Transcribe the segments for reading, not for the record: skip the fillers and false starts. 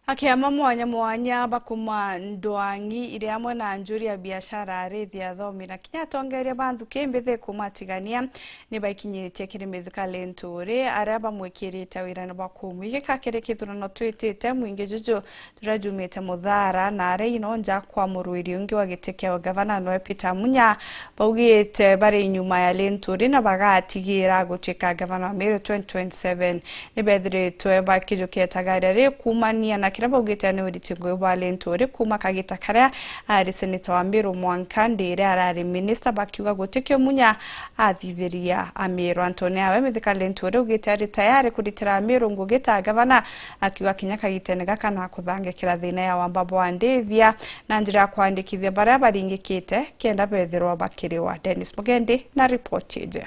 Akiama mwanya bakuma ndwangi iri amwe na njuri ya biashara arithi athomi na kinya tongeria banthu kimbithe kumatigania ni baikinyitie kirimithika lenturi aria bamwikirite wira bwa kumwika kiri kithurano twitite mwingi juju turajumite muthara na aria inonja kwa muruiri ungi wa gitike wa gavana no Peter Munya baugite bari nyuma ya lenturi na bagatigira gutuika gavana Meru 2027 ni bethiritwe bakijukia tagarire kumania na kiraba ugitane uritingo wa lenturi kuma kagita karia ari senator wa Meru Mwankandire arari minister bakiuga gutikio Munya athithiria Meru Antonia we mithika lenturi ugite ari tayari kuritira Meru ngugita gavana akiuga kinya kagitene gaka na kuthangikira thina ya wambabo wa ndithia na njira kwandikithia baria baringikite kenda bethirwa bakiriwa. Dennis Mugendi na report ije.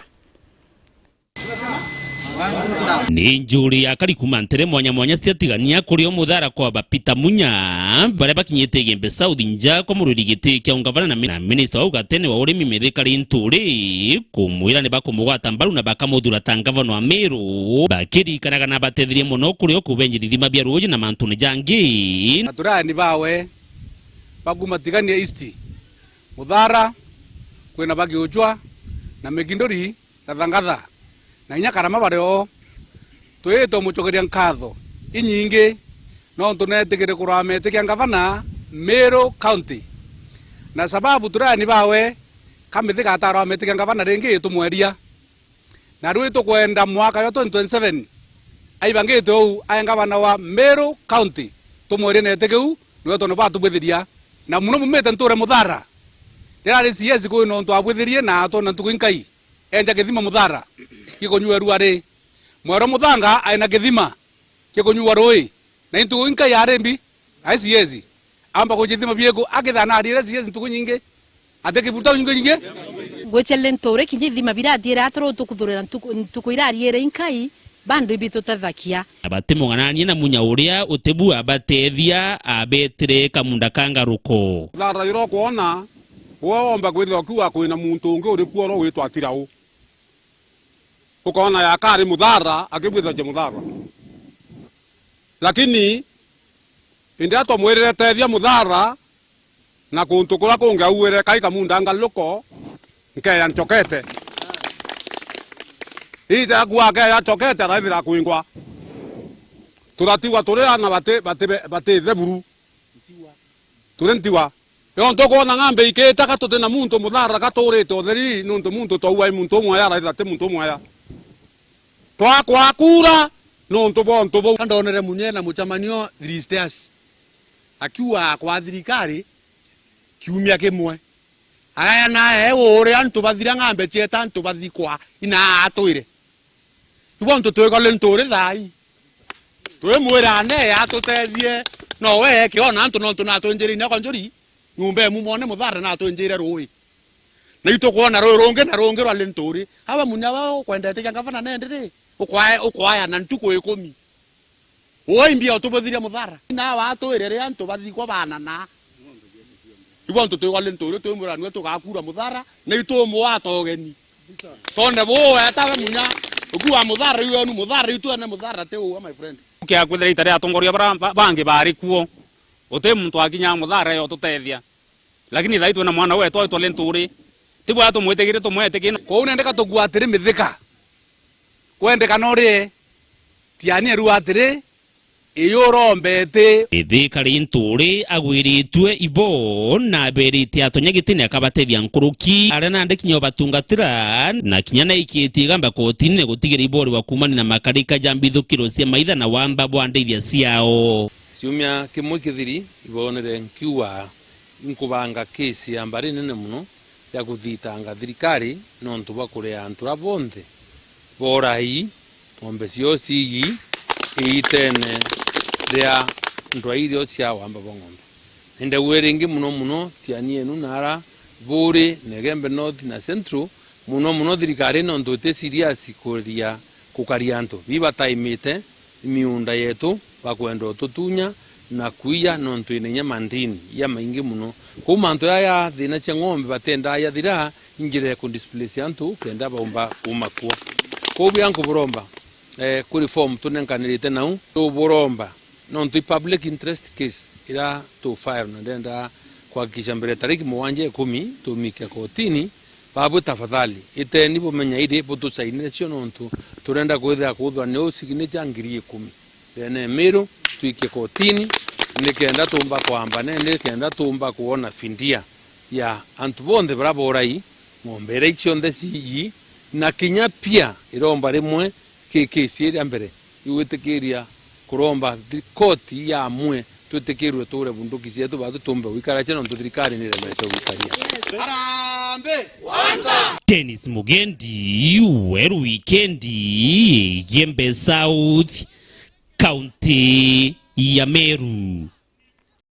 Ni njuri ya kari kumantere mwanya ciatigania kuri o muthara kwa Peter Munya baria bakinyite gembe South nja kwa mururi giti kia ungavana na minister wa ugatene wa urimi mithika linturi kumwira ni bakumugwata mbaru na bakamuthura ta gavana wa Meru bakirikanaga na batethirie muno kuri o kubenjirithima bia ruji na mantune jangi aturani bawe bagumatigania East muthara kwina bagiujwa na Megindori gathangatha na inya karama bareo twito muchogeria nkatho inyingi no tunetigire kurametikia gavana Meru County na sababu turani bawe kamithika atarametikia gavana ringi tumweria na rwi tukwenda mwaka wa 2027 aibangite u aya gavana wa Meru County tumweria netikeu niwe tono batubwithiria na muno mumete nture muthara ndirari CS ko no twabwithirie na tona tukwinkai enja githima muthara kikonyua ruare mwero muthanga aina githima kikonyua roi na intu inka yarembi ICS amba kujithima biego agithana arire CS ntuku nyinge ateke buta nyinge gochelen tore kijithima biradira atro tukuthurira ntuku irariere inkai bando ibito tavakia abatemongana na Munya uria utebu abatethia abetire kamunda kangaruko thara iro kuona womba kwithwa kuwa kwina muntu ungi uri kuoro witwa Tirau ukaona ya kari muthara akibwitha je muthara lakini india to mwirire tethia muthara na kuntu kura kunga uwire kai kamunda ngaluko nkeya ntokete ida gwa ya tokete raithira kuingwa turatiwa tureana bate theburu turentiwa yo ntoko na ngambe iketa katote na muntu muthara katorete otheri nuntu muntu towai muntu mwa ya raithira te muntu mwa ya kwa kura nuntu bo ndonere Munya na muchamanio 3 stairs akiwa kwa thirikari kiumia kimwe aya na uri antu bathira ngambe cheta antu bathikwa ina atwire ibo ntu twekole nturi thai twe mwirane ya tutethie no we kiona antu no tuna twenjiri ne konjuri nyumbe mu mone muthara na twenjire rui na ito kuona rui ronge na ronge rwa lenturi aba Munya wao kwendete gavana nendere ukwaya na ntuko 10 oimbia utubothiria muthara na watwirere antu bathikwa bana na ibo ntu twekole nturi twimura nwe tugakura muthara na ito mwatogeni tonde bo atawe Munya ukuwa muthara iyo nu muthara itu na muthara te uwa my friend kia kwithira itare atongoria bangi bari kuo uti muntu akinya muthara yo tutethia lakini thaitu na mwana wetu aitwa lenturi tibu atu mwetegire tumweteke ko unendeka tugwatire mithika kwendeka norie tiani ruatire iyo rombete ithika linturi agwiritwe ibo na berite atonyagitine akabatethia nkuruki aria na ndekinyo batungatira na kinya na ikiti gamba kotine gutigira ibori wa kumani na makarika jambithukiro cia maitha na wamba bwa ndeithia ciao ciumia kimwe kithiri ibonere nkiwa nkubanga kesi ya mbari nene muno ya kuthitanga thirikari nontu bakurea antura bonthe borai ng'ombe cioci igi itene ria ndwairio cia wamba bo ng'ombe ende weringi muno tiani enu nara buri negembe north na central muno thirikari nontu te serious kuria kukaria antu biba taimite miunda yetu bakwenda tutunya na kuia nontu inenya mandini ya maingi muno ko manto ya thina cia ng'ombe batenda ya thira ingire ku displace antu kenda baumba umakua ko byangu buromba kuri form tunenkanirite nau to buromba nontu public interest case ira to fire na ndenda kuhakikisha mbere tariki 10 tumike kotini babu tafadhali iteni bomenya ide butusainire cio nontu turenda kwithira kuthwa ni signature ngiri 10 bene mero tuike kotini nikenda tumba kwamba nende kenda tumba kuona findia ya antu bonde braborai ngombere icio ndesi na kinya pia iromba rimwe kesi iri mbere iwitikiria kuromba koti ya mwe tutikirwe ture bunduki cietu batu tumbe wikara cheno ntuthirikari ni remete wikaria Dennis Mugendi Weru Wikendi Yembe South County ya Meru.